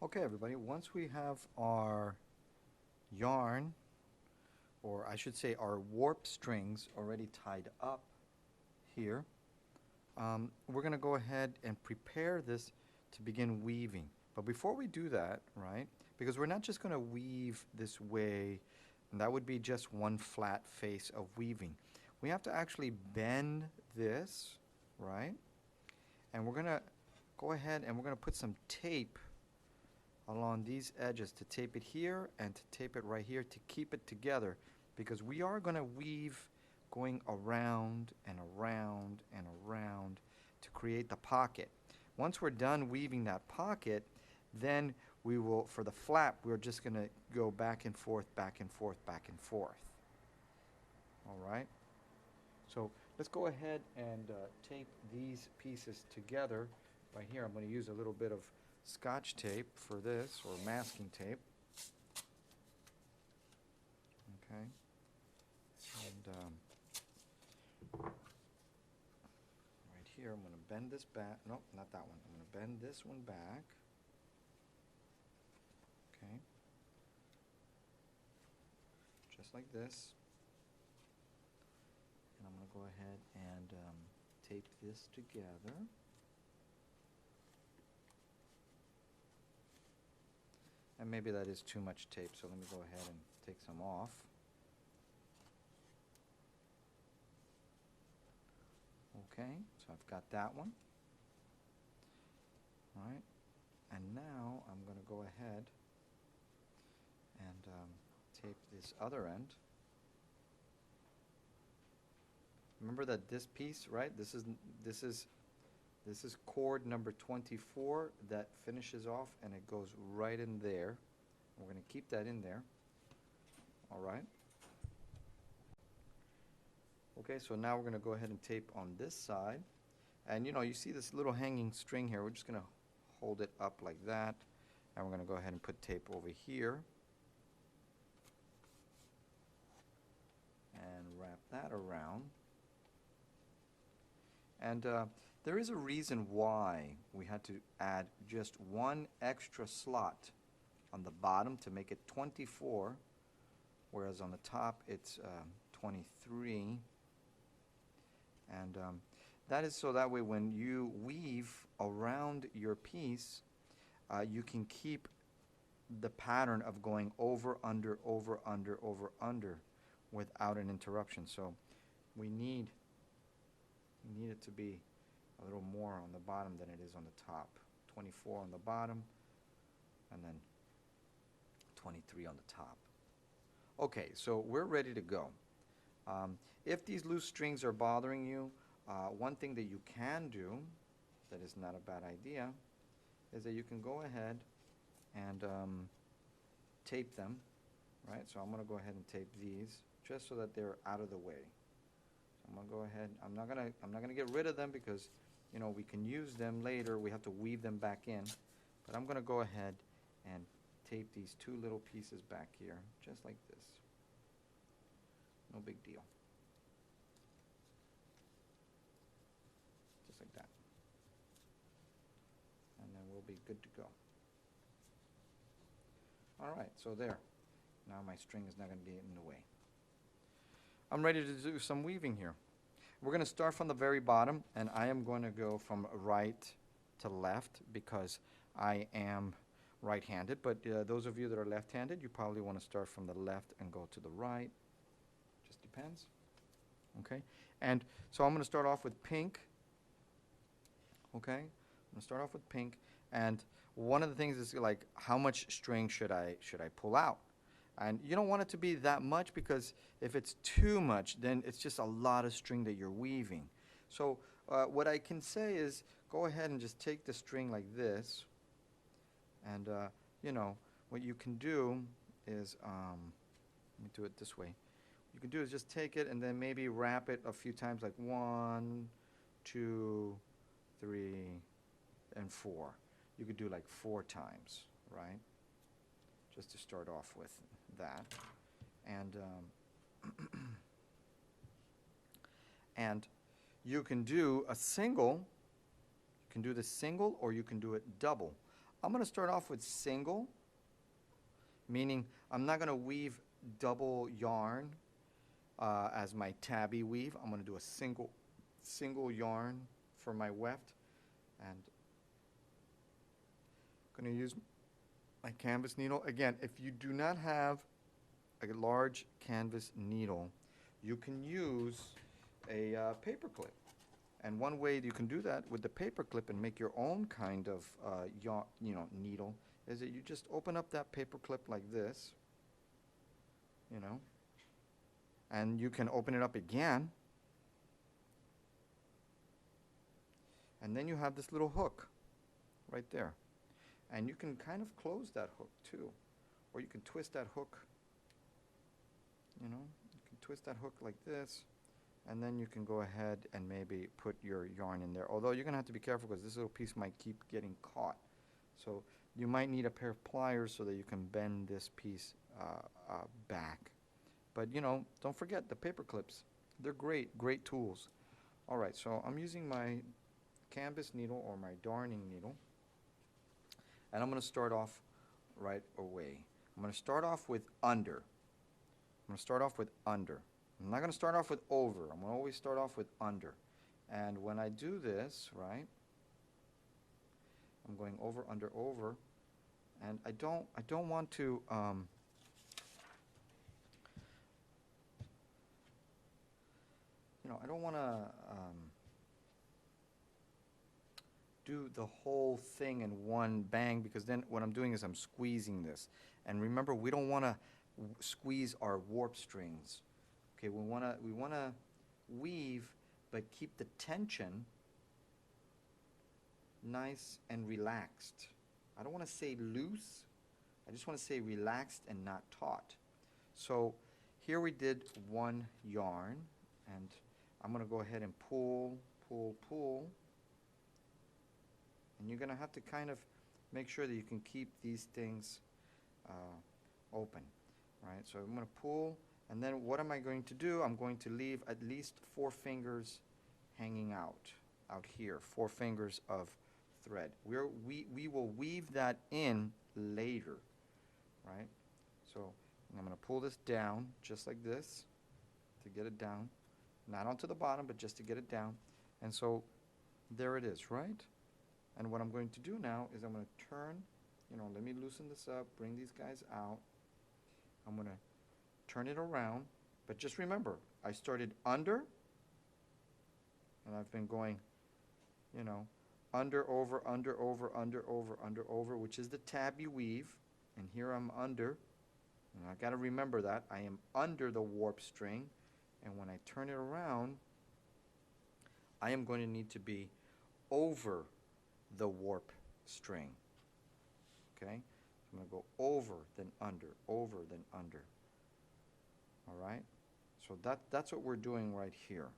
Okay, everybody, once we have our yarn, or I should say our warp strings already tied up here, we're going to go ahead and prepare this to begin weaving. But before we do that, right, because we're not just going to weave this way, and that would be just one flat face of weaving. We have to actually bend this, right, and we're going to go ahead and we're going to put some tape along these edges to tape it here and to tape it right here to keep it together, because we are going to weave going around and around and around to create the pocket. Once we're done weaving that pocket, then we will, for the flap, we're just going to go back and forth, back and forth, back and forth. All right? So let's go ahead and tape these pieces together. Right here, I'm going to use a little bit of Scotch tape for this, or masking tape. Okay. And right here, I'm going to bend this back. Nope, not that one. I'm going to bend this one back. Okay. Just like this. And I'm going to go ahead and tape this together. And maybe that is too much tape, so let me go ahead and take some off. Okay, so I've got that one. All right, and now I'm going to go ahead and tape this other end. Remember that this piece, right? This is cord number 24 that finishes off, and it goes right in there. We're going to keep that in there. All right. Okay, so now we're going to go ahead and tape on this side. And you know, you see this little hanging string here. We're just going to hold it up like that. And we're going to go ahead and put tape over here. And wrap that around. And there is a reason why we had to add just one extra slot on the bottom to make it 24, whereas on the top it's 23. And that is so that way when you weave around your piece, you can keep the pattern of going over, under, over, under, over, under without an interruption. So we need it to be a little more on the bottom than it is on the top. 24 on the bottom, and then 23 on the top. Okay, so we're ready to go. If these loose strings are bothering you, one thing that you can do that is not a bad idea is that you can go ahead and tape them, right? So I'm going to go ahead and tape these just so that they're out of the way. I'm going to go ahead. I'm not going to get rid of them because, you know, we can use them later. We have to weave them back in. But I'm going to go ahead and tape these two little pieces back here, just like this. No big deal. Just like that. And then we'll be good to go. All right, so there. Now my string is not going to be in the way. I'm ready to do some weaving here. We're going to start from the very bottom, and I am going to go from right to left because I am right-handed, but those of you that are left-handed, you probably want to start from the left and go to the right. Just depends. Okay, and so I'm going to start off with pink. Okay, I'm going to start off with pink, and one of the things is like, how much string should I pull out? And you don't want it to be that much, because if it's too much, then it's just a lot of string that you're weaving. So what I can say is go ahead and just take the string like this, and you know, what you can do is, let me do it this way. What you can do is just take it and then maybe wrap it a few times, like 1, 2, 3, and 4. You could do like 4 times, right? Just to start off with that. And and you can do a single. You can do the single, or you can do it double. I'm going to start off with single, meaning I'm not going to weave double yarn as my tabby weave. I'm going to do a single yarn for my weft, and I'm going to use my canvas needle. Again, if you do not have a large canvas needle, you can use a paper clip. And one way you can do that with the paper clip and make your own kind of needle is that you just open up that paper clip like this, and you can open it up again, and then you have this little hook right there, and you can kind of close that hook too, or you can twist that hook, you can twist that hook like this, and then you can go ahead and maybe put your yarn in there, although you're gonna have to be careful because this little piece might keep getting caught. So you might need a pair of pliers so that you can bend this piece back. But don't forget the paper clips. They're great tools. All right, so I'm using my canvas needle or my darning needle, and I'm going to start off right away. I'm going to start off with under. I'm going to start off with under. I'm not going to start off with over. I'm going to always start off with under. And when I do this, right, I'm going over, under, over, and I don't want to I don't want to do the whole thing in one bang, because then what I'm doing is I'm squeezing this. And remember, we don't want to squeeze our warp strings. Okay, we want to weave, but keep the tension nice and relaxed. I don't want to say loose. I just want to say relaxed and not taut. So here we did one yarn, and I'm going to go ahead and pull, and you're going to have to kind of make sure that you can keep these things open, right? So I'm going to pull, and then what am I going to do? I'm going to leave at least 4 fingers hanging out here, 4 fingers of thread. We will weave that in later, right? So I'm going to pull this down just like this to get it down. Not onto the bottom, but just to get it down. And so there it is, right? And what I'm going to do now is I'm going to turn, let me loosen this up, bring these guys out. I'm going to turn it around, but just remember, I started under, and I've been going, under, over, under, over, under, over, under, over, which is the tabby weave. And here I'm under, and I got to remember that I am under the warp string. And when I turn it around, I am going to need to be over the warp string. Okay? So I'm going to go over, then under, over, then under. All right? So that's what we're doing right here.